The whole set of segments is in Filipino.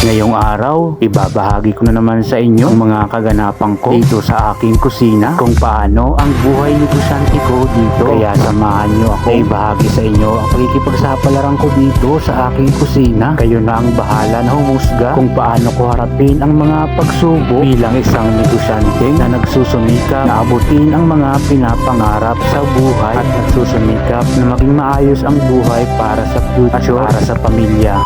Ngayong araw, ibabahagi ko na naman sa inyo ang mga kaganapan ko dito sa aking kusina, kung paano ang buhay negosyante ko dito. Kaya samahan nyo ako ibahagi sa inyo ang pakikipagsapalaran ko dito sa aking kusina. Kayo na ang bahala na humusga kung paano ko harapin ang mga pagsubok bilang isang negosyante na nagsusumikap na abutin ang mga pinapangarap sa buhay at nagsusumikap na maging maayos ang buhay para sa future, para sa pamilya.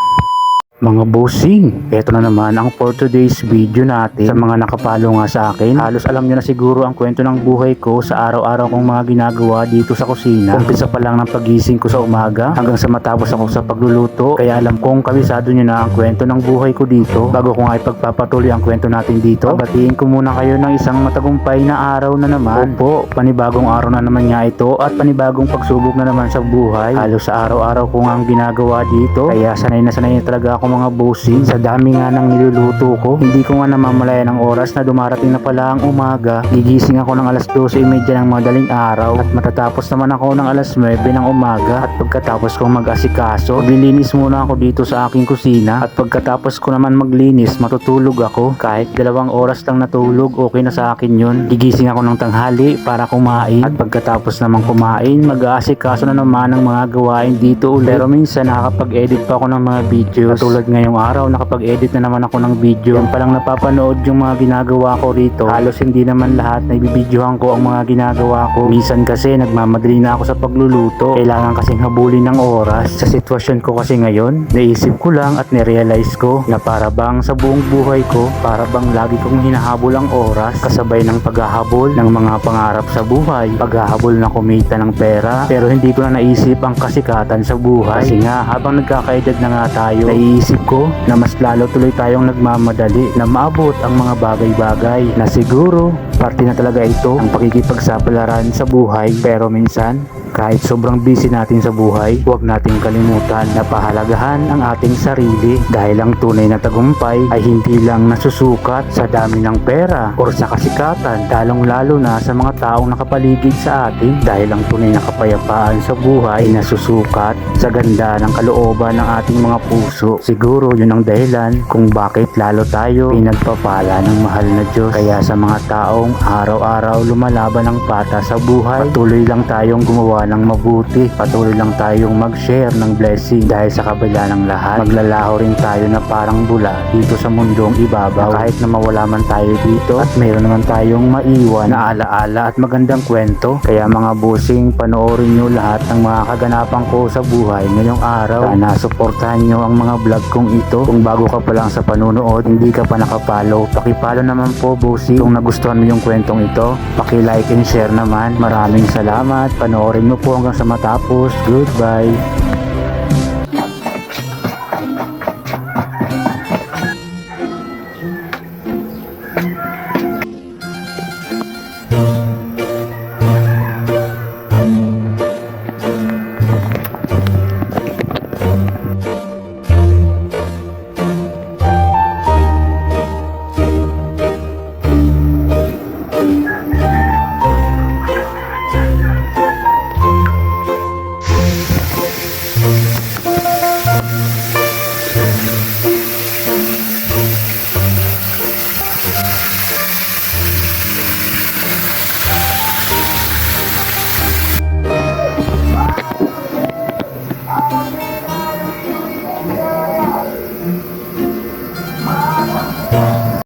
Mga bossing, eto na naman ang for today's video natin. Sa mga nakapalo nga sa akin, halos alam nyo na siguro ang kwento ng buhay ko sa araw-araw kong mga ginagawa dito sa kusina. Umpisa pa lang ng pagising ko sa umaga hanggang sa matapos ako sa pagluluto. Kaya alam kong kabisado nyo na ang kwento ng buhay ko dito. Bago ko nga ipagpapatuloy ang kwento natin dito, batiin ko muna kayo ng isang matagumpay na araw na naman. Opo, panibagong araw na naman nga ito at panibagong pagsubok na naman sa buhay. Halos sa araw-araw ko nga ang ginagawa dito. Kaya sanay na talaga ako mga bossing. Sa dami nga ng niluluto ko, hindi ko nga namamalayan ng oras na dumarating na pala ang umaga. Gigising ako ng alas 12:30 ng madaling araw at matatapos naman ako ng alas 9 ng umaga. At pagkatapos kong mag-asikaso, maglilinis muna ako dito sa aking kusina. At pagkatapos ko naman maglinis, matutulog ako. Kahit 2 oras lang natulog, okay na sa akin yun. Gigising ako ng tanghali para kumain. At pagkatapos naman kumain, mag-aasikaso na naman ng mga gawain dito ulit. Pero minsan nakakapag-edit pa ako ng mga videos. Tulad ngayong araw, nakapag-edit na naman ako ng video. Yan palang napapanood yung mga ginagawa ko rito. Halos hindi naman lahat na ibibidyohan ko ang mga ginagawa ko. Minsan kasi nagmamadali na ako sa pagluluto. Kailangan kasing habulin ng oras. Sa sitwasyon ko kasi ngayon, naisip ko lang at nirealize ko na para bang sa buong buhay ko, para bang lagi kong hinahabol ang oras kasabay ng paghahabol ng mga pangarap sa buhay. Paghahabol na kumita ng pera, pero hindi ko na naisip ang kasikatan sa buhay. Kasi nga habang nagkakaedad na nga tayo, naisip ko na mas lalo tuloy tayong nagmamadali na maabot ang mga bagay-bagay na siguro parte na talaga ito ang pakikipagsapalaran sa buhay. Pero minsan, kahit sobrang busy natin sa buhay, huwag nating kalimutan na pahalagahan ang ating sarili dahil ang tunay na tagumpay ay hindi lang nasusukat sa dami ng pera o sa kasikatan, lalong-lalo na sa mga taong nakapaligid sa atin dahil ang tunay na kapayapaan sa buhay ay nasusukat sa ganda ng kalooban ng ating mga puso. Siguro yun ang dahilan kung bakit lalo tayo pinagpapala ng mahal na Diyos. Kaya sa mga taong araw-araw lumalaban ng pata sa buhay, patuloy lang tayong gumawa ng mabuti, patuloy lang tayong mag-share ng blessing dahil sa kabila ng lahat, maglalaho rin tayo na parang bula dito sa mundong ibabaw. Kahit na mawala man tayo dito at mayroon naman tayong maiwan na alaala at magandang kwento. Kaya mga bossing, panoorin nyo lahat ng mga kaganapan ko sa buhay ngayong araw. Sana suportahan nyo ang mga vlog kong ito. Kung bago ka pa lang sa panunood, hindi ka pa nakapollow, pakipollow naman po bossing. Kung nagustuhan mo yung kwentong ito, paki-like and share naman. Maraming salamat. Panoorin mo po hanggang sa matapos. Goodbye.